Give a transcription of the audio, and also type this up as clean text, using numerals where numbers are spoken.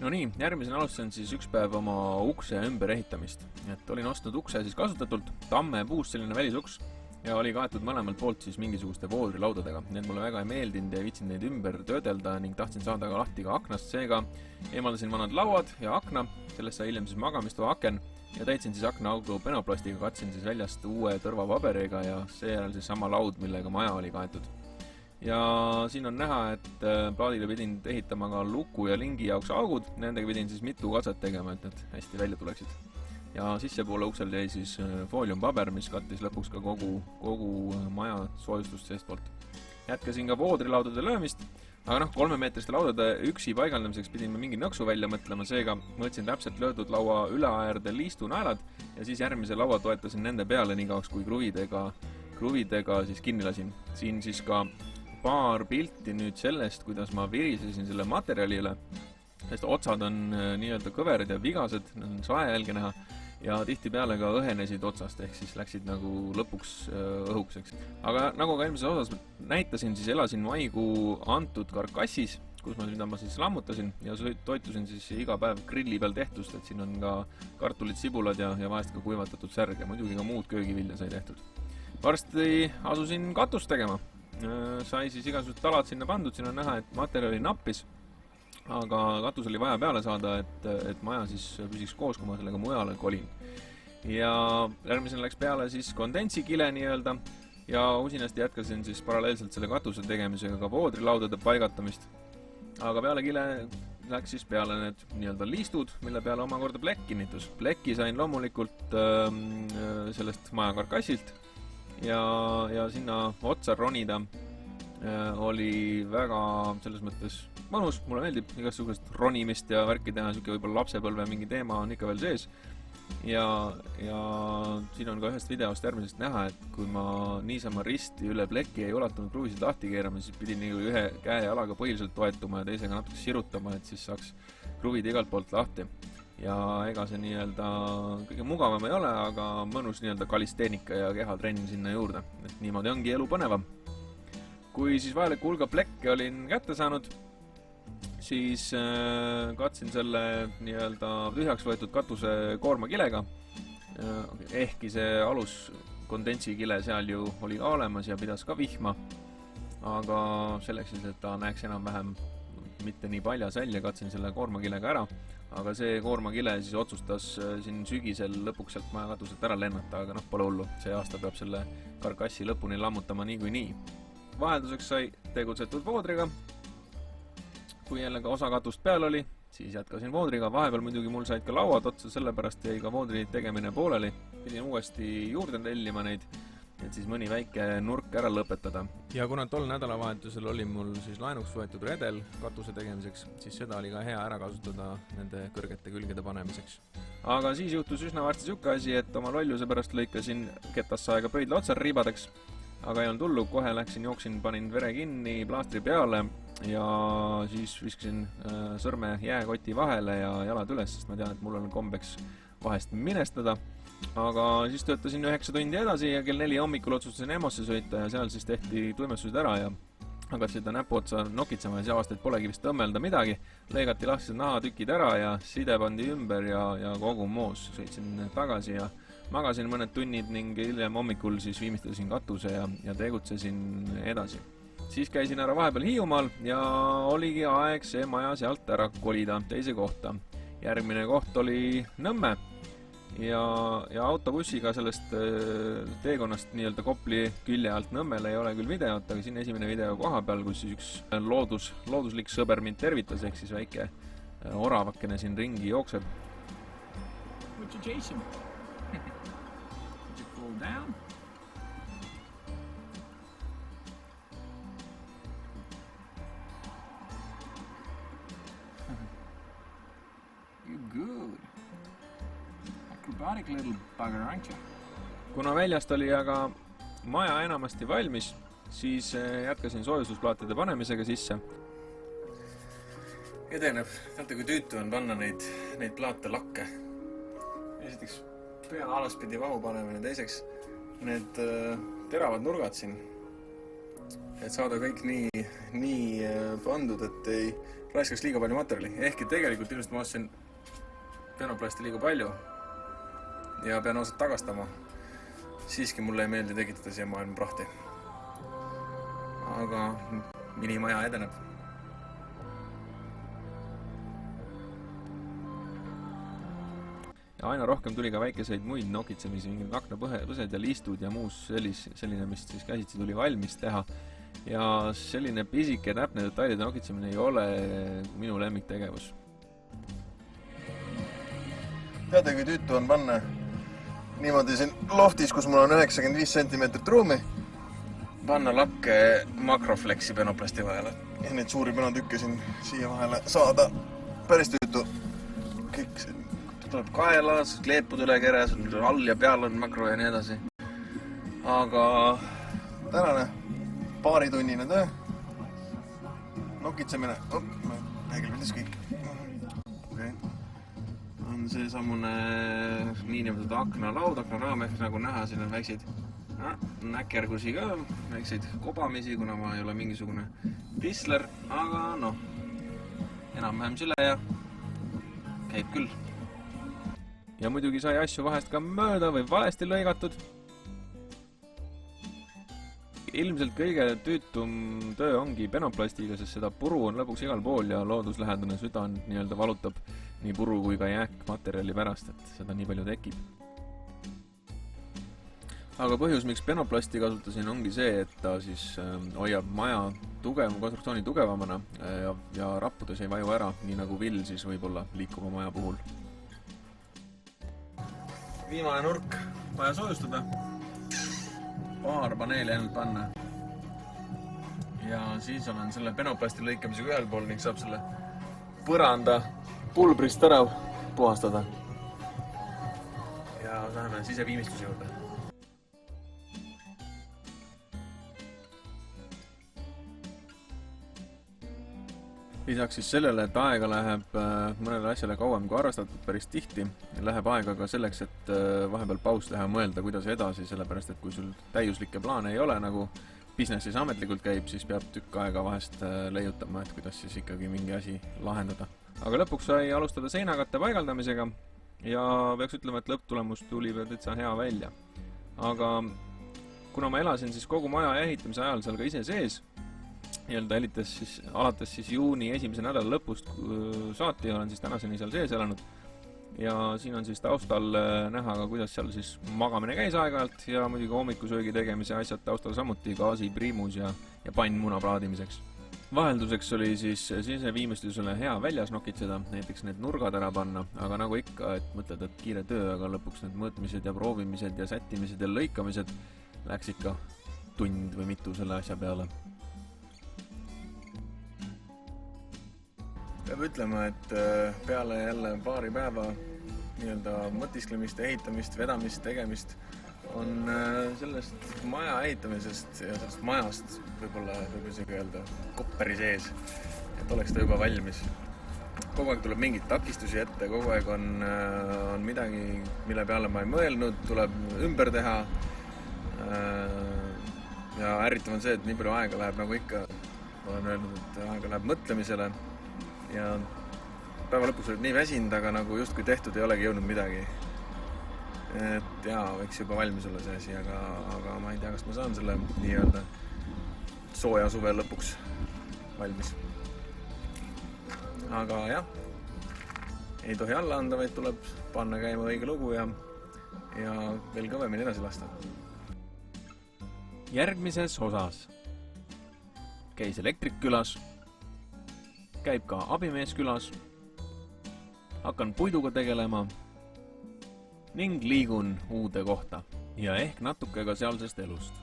No nii, järgmisena alustasin siis üks päev oma ukse ümber ehitamist. Et olin ostnud ukse siis kasutatult, tamme puust selline välisuks ja oli kaetud mõlemalt poolt siis mingisuguste voodrilaudadega. Need mulle väga ei meeldinud ja ei viitsinud neid ümber töödelda ning tahtsin saada ka lahti ka aknast, seega eemaldasin vanad lauad ja akna, sellest sai hiljem siis magamistoa aken ja täitsin siis aknaaugu penoplastiga, katsin siis väljast uue tõrvapaberiga ja seejärel siis sama laud, millega maja oli kaetud. Ja siin on näha, et plaadile pidin ehitama ka luku ja lingi jaoks augud, nendega pidin siis mitu katset tegema, et need hästi välja tuleksid. Ja sissepoole uksel jäi siis fooliumpaber, mis kattis lõpuks ka kogu maja soojustust seestpoolt. Jätkasin ka voodrilaudade löömist, aga 3-meetriste laudade üksi paigaldamiseks pidin mingi nõksu välja mõtlema, seega mõtlesin täpselt löödud laua üleäärde liistunaelad ja siis järgmise laua toetasin nende peale nii kauaks, kui kruvidega siis kinni lasin. Siin siis ka paar pilti nüüd sellest, kuidas ma virisesin selle materjali üle, sest otsad on nii-öelda kõverad ja vigased, need on saejälge näha ja tihtipeale ka õhenesid otsast, ehk siis läksid nagu lõpuks õhukseks. Aga nagu ka eelmises osas näitasin, siis elasin maikuu antud karkassis, mida ma siis lammutasin ja toitusin siis iga päev grilli peal tehtust, et siin on ka kartulid, sibulad ja vahest ka kuivatatud särg ja muidugi ka muud köögivilja sai tehtud. Varsti asusin katust tegema. Sai siis igasugused talad sinna pandud, siin on näha, et materjali nappis, aga katus oli vaja peale saada, et maja siis püsiks koos, kui ma sellega mujale kolin. Ja järgmisena läks peale siis kondentsikile nii-öelda ja usinasti jätkasin siis paralleelselt selle katuse tegemisega ka voodrilaudade paigatamist. Aga peale kile läks siis peale need nii-öelda liistud, mille peale omakorda plekk kinnitus. Plekki sain loomulikult sellest maja karkassilt ja sinna otsa ronida oli väga selles mõttes mõnus, mulle meeldib igasugust ronimist ja värki teha, siuke võib-olla lapsepõlve mingi teema on ikka veel sees ja siin on ka ühest videost järgmisest näha, et kui ma niisama risti üle pleki ei ulatunud kruvisid lahti keerama, siis pidin nagu ühe käe jalaga põhiliselt toetuma ja teisega natuke sirutama, et siis saaks kruvid igalt poolt lahti. Ja ega see nii-öelda kõige mugavam ei ole, aga mõnus nii-öelda kalisteenika ja kehatrenn sinna juurde. Et niimoodi ongi elu põnevam. Kui siis vajaliku hulga plekke olin kätte saanud, siis katsin selle nii-öelda tühjaks võetud katuse koormakilega. Ehkki see alus kondentsikile seal ju oli ka olemas ja pidas ka vihma, aga selleks, et ta näeks enam-vähem mitte nii paljas välja, katsin selle koormakilega ära, aga see koormakile siis otsustas siin sügisel lõpuks sealt maja katuselt ära lennata, aga pole hullu, see aasta peab selle karkassi lõpuni lammutama nii kui nii. Vahelduseks sai tegutsetud voodriga, kui jälle ka osa katust peal oli, siis jätkasin voodriga, vahepeal muidugi mul said ka lauad otsa, sellepärast jäi ka voodri tegemine pooleli, pidin uuesti juurde tellima neid, et siis mõni väike nurk ära lõpetada. Ja kuna tol nädalavahetusel oli mul siis laenuks võetud redel katuse tegemiseks, siis seda oli ka hea ära kasutada nende kõrgete külgede panemiseks. Aga siis juhtus üsna varsti siuke asi, et oma lolluse pärast lõikasin ketassaaega pöidla otsar riibadeks, aga ei olnud hullu, kohe jooksin, panin vere kinni plaastri peale ja siis viskasin sõrme jääkoti vahele ja jalad üles, sest ma tean, et mul on kombeks vahest minestada. Aga siis töötasin 9 tundi edasi ja kell 4 hommikul otsustasin EMO-sse sõita ja seal siis tehti tuimestused ära ja hakati seda näpuotsa nokitsema ja see avastati, et polegi vist õmmelda midagi. Lõigati lahtised nahatükid ära ja side pandi ümber ja kogu moos. Sõitsin tagasi ja magasin mõned tunnid ning hiljem hommikul siis viimistlesin katuse ja tegutsesin edasi. Siis käisin ära vahepeal Hiiumaal ja oligi aeg see maja sealt ära kolida teise kohta. Järgmine koht oli Nõmme. Ja autobussiga sellest teekonnast nii-öelda Kopli külje alt Nõmmele ei ole küll videot, aga siin esimene video koha peal, kus siis üks looduslik sõber mind tervitas, ehk siis väike oravakene siin ringi jookseb. Would you chase him? Would you fall down? You're good. Acrobatic little bugger, aren't you? Kuna väljast oli aga maja enamasti valmis, siis jätkasin soojustusplaatide panemisega sisse. Edeneb, teate kui tüütu on panna neid plaate lakke. Esiteks pea alaspidi vahu panemine, teiseks need teravad nurgad siin, et saada kõik nii pandud, et ei raiskaks liiga palju materjali, ehkki tegelikult ilmselt ma ostsin penoplasti liiga palju ja pean ausalt tagastama. Siiski mulle ei meeldi tekitada siia maailma prahti. Aga minimaja edeneb. Ja aina rohkem tuli ka väikeseid muid nokitsemisi, mingid aknapõsed ja listud ja muus selline, mis siis käsitsi tuli valmis teha. Ja selline pisike täpne detailide nokitsemine ei ole minu lemmiktegevus. Teate, kui tüütu on panna niimoodi siin loftis, kus mul on 95 cm ruumi, panna lakke makroflexi penoplasti vahele. Ja neid suuri penotükke siin siia vahele saada. Päris tüütu. Kõik tuleb kaelas, kleepud üle keres, all ja peal on makro ja nii edasi. Aga tänane paaritunnine töö. Nokitsemine. Peegelpildis kõik. Okay. On see sammune niinimetatud aknalaud, aknaraam, ehk nagu näha, siin on väikseid näkkergusi ka, väikseid kobamisi, kuna ma ei ole mingisugune pissler, aga noh, enam-vähem süle ja käib küll. Ja muidugi sai asju vahest ka mööda või valesti lõigatud. Ilmselt kõige tüütum töö ongi penoplastiga, sest seda puru on lõpuks igal pool ja looduslähedane südan nii-öelda valutab nii puru kui ka jääkmaterjali pärast, et seda nii palju tekib. Aga põhjus, miks penoplasti kasutasin, ongi see, et ta siis hoiab maja konstruktsiooni tugevamana ja rappudes ei vaju ära, nii nagu vill siis võib-olla liikuva maja puhul. Viimane nurk vaja soojustada. Paar paneeli ainult panna. Ja siis olen selle penoplasti lõikamisega ühel pool ning saab selle põranda pulbrist ära puhastada. Ja läheme siseviimistluse juurde. Lisaks siis sellele, et aega läheb mõnele asjale kauem kui arvestatud päris tihti, läheb aega ka selleks, et vahepeal paus teha mõelda, kuidas edasi, sellepärast, et kui sul täiuslikke plaane ei ole, nagu businessis ametlikult käib, siis peab tükk aega vahest leiutama, et kuidas siis ikkagi mingi asi lahendada. Aga lõpuks sai alustada seinakatte paigaldamisega ja peaks ütlema, et lõpptulemus tuli täitsa hea välja. Aga kuna ma elasin siis kogu maja ehitamise ajal seal ka ise sees, alates siis juuni esimese nädala lõpust saati olen siis tänaseni seal sees elanud ja siin on siis taustal näha ka, kuidas seal siis magamine käis aeg-ajalt ja muidugi hommikusöögi tegemise asjad taustal samuti, gaasi, priimus ja pann muna plaadimiseks. Vahelduseks oli siis siseviimistlusele hea väljas nokitseda, näiteks need nurgad ära panna, aga nagu ikka, et mõtled, et kiire töö, aga lõpuks need mõõtmised ja proovimised ja sättimised ja lõikamised läks ikka tund või mitu selle asja peale. Peab ütlema, et peale jälle paari päeva nii-öelda mõtisklemist, ehitamist, vedamist, tegemist on sellest maja ehitamisest ja sellest majast võib-olla isegi öelda kopperi sees, et oleks ta juba valmis. Kogu aeg tuleb mingeid takistusi ette, kogu aeg on midagi, mille peale ma ei mõelnud, tuleb ümber teha. Ja ärritav on see, et nii palju aega läheb, nagu ikka olen öelnud, et aega läheb mõtlemisele. Ja päeva lõpuks olid nii väsinud, aga nagu justkui tehtud ei olegi jõudnud midagi. Et jaa, võiks juba valmis olla see asi, aga ma ei tea, kas ma saan selle nii-öelda sooja suve lõpuks valmis. Aga jah, ei tohi alla anda, vaid tuleb panna käima õige lugu ja veel kõvemini edasi lasta. Järgmises osas käis elektrik külas, käib ka abimees külas, hakkan puiduga tegelema ning liigun uude kohta ja ehk natuke ka sealsest elust.